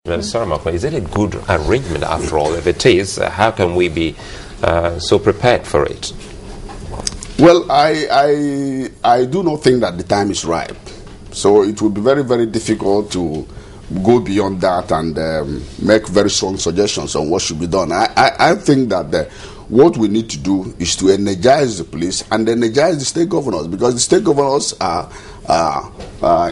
Sorry, Nwankwo, is it a good arrangement after all? If it is, how can we be so prepared for it? Well, I do not think that the time is ripe. So it will be very, very difficult to go beyond that and make very strong suggestions on what should be done. I think that what we need to do is to energize the police and energize the state governors, because the state governors are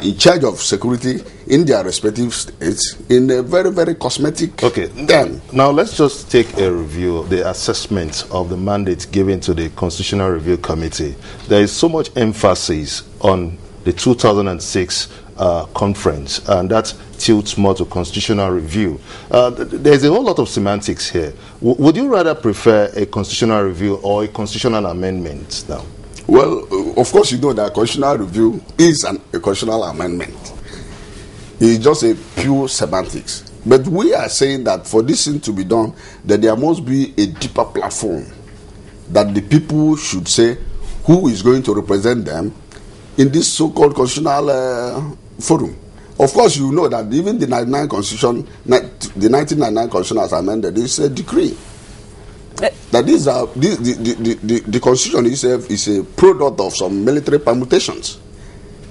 in charge of security in their respective states in a very, very cosmetic term. Now let's just take a review of the assessment of the mandate given to the Constitutional Review Committee. There is so much emphasis on the 2006 conference, and that tilts more to constitutional review. There's a whole lot of semantics here. Would you rather prefer a constitutional review or a constitutional amendment now? Well, of course, you know that constitutional review is a constitutional amendment. It's just a pure semantics. But we are saying that for this thing to be done, that there must be a deeper platform, that the people should say who is going to represent them in this so-called constitutional forum. Of course, you know that even the 1999 Constitution as amended is a decree. That the Constitution itself is a product of some military permutations.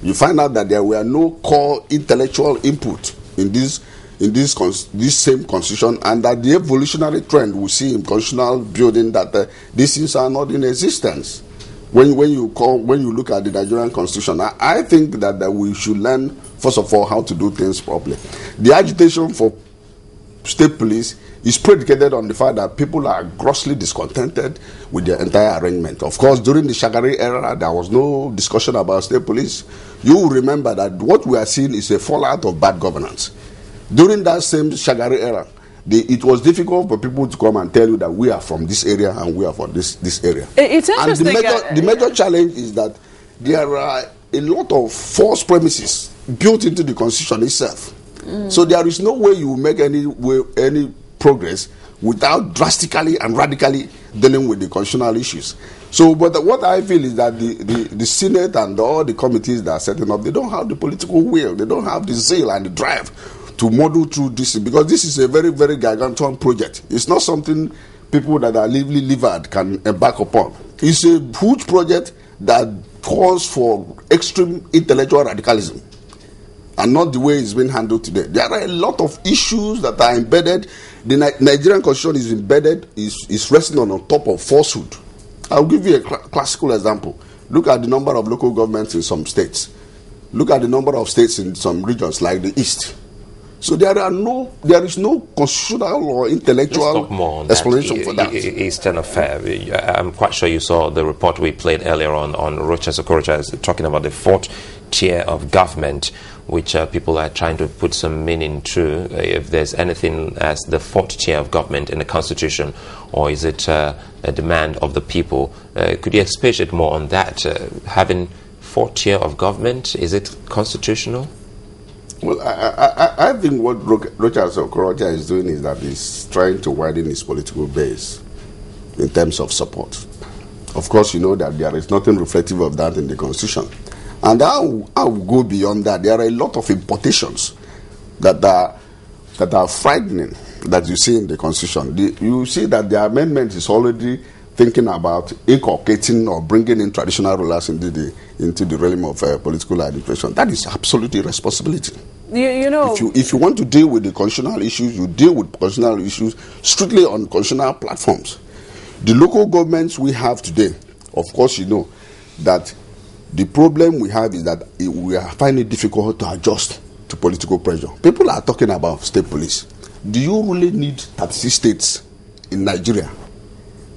You find out that there were no core intellectual input in this same Constitution, and that the evolutionary trend we see in constitutional building that these things are not in existence. When you look at the Nigerian Constitution, I think that we should learn, first of all, how to do things properly. The agitation for state police is predicated on the fact that people are grossly discontented with the entire arrangement. Of course, during the Shagari era, there was no discussion about state police. You will remember that what we are seeing is a fallout of bad governance. During that same Shagari era, it was difficult for people to come and tell you that we are from this area and we are from this area. It's interesting. And the major challenge is that there are a lot of false premises built into the Constitution itself. So there is no way you will make any progress without drastically and radically dealing with the constitutional issues. So, but what I feel is that the Senate and all the committees that are setting up, they don't have the political will, they don't have the zeal and the drive to muddle through this, because this is a very, very gargantuan project. It's not something people that are livered can embark upon. It's a huge project that calls for extreme intellectual radicalism, and not the way it's been handled today. There are a lot of issues that are embedded. The Nigerian Constitution is embedded, is resting on top of falsehood. I'll give you a classical example. Look at the number of local governments in some states. Look at the number of states in some regions like the East. So there is no constitutional or intellectual explanation for that. Eastern affair. I'm quite sure you saw the report we played earlier on Rochas Okorocha talking about the fourth tier of government, which people are trying to put some meaning to. If there's anything as the fourth tier of government in the Constitution, or is it a demand of the people? Could you expatiate more on that? Having fourth tier of government, is it constitutional? Well, I think what Rochas Okorocha is doing is that he's trying to widen his political base in terms of support. Of course, you know that there is nothing reflective of that in the Constitution. And I will go beyond that. There are a lot of importations that are frightening that you see in the Constitution. You see that the amendment is already thinking about inculcating or bringing in traditional rulers into the realm of political administration. That is absolutely irresponsibility. You know, if you want to deal with the constitutional issues, you deal with constitutional issues strictly on constitutional platforms. The local governments we have today, of course, you know that the problem we have is that we are finding it difficult to adjust to political pressure. People are talking about state police. Do you really need 36 states in Nigeria?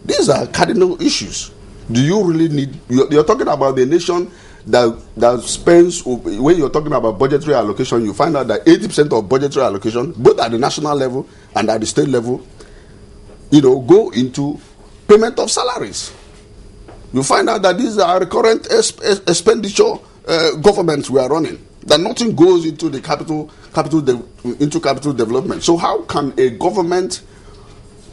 These are cardinal issues. Do you really need... You're talking about the nation that spends... When you're talking about budgetary allocation, you find out that 80% of budgetary allocation, both at the national level and at the state level, go into payment of salaries. You find out that these are recurrent expenditure governments we are running. That nothing goes into the capital development. So how can a government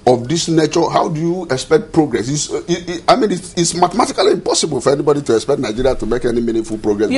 of this nature, how do you expect progress? It's mathematically impossible for anybody to expect Nigeria to make any meaningful progress.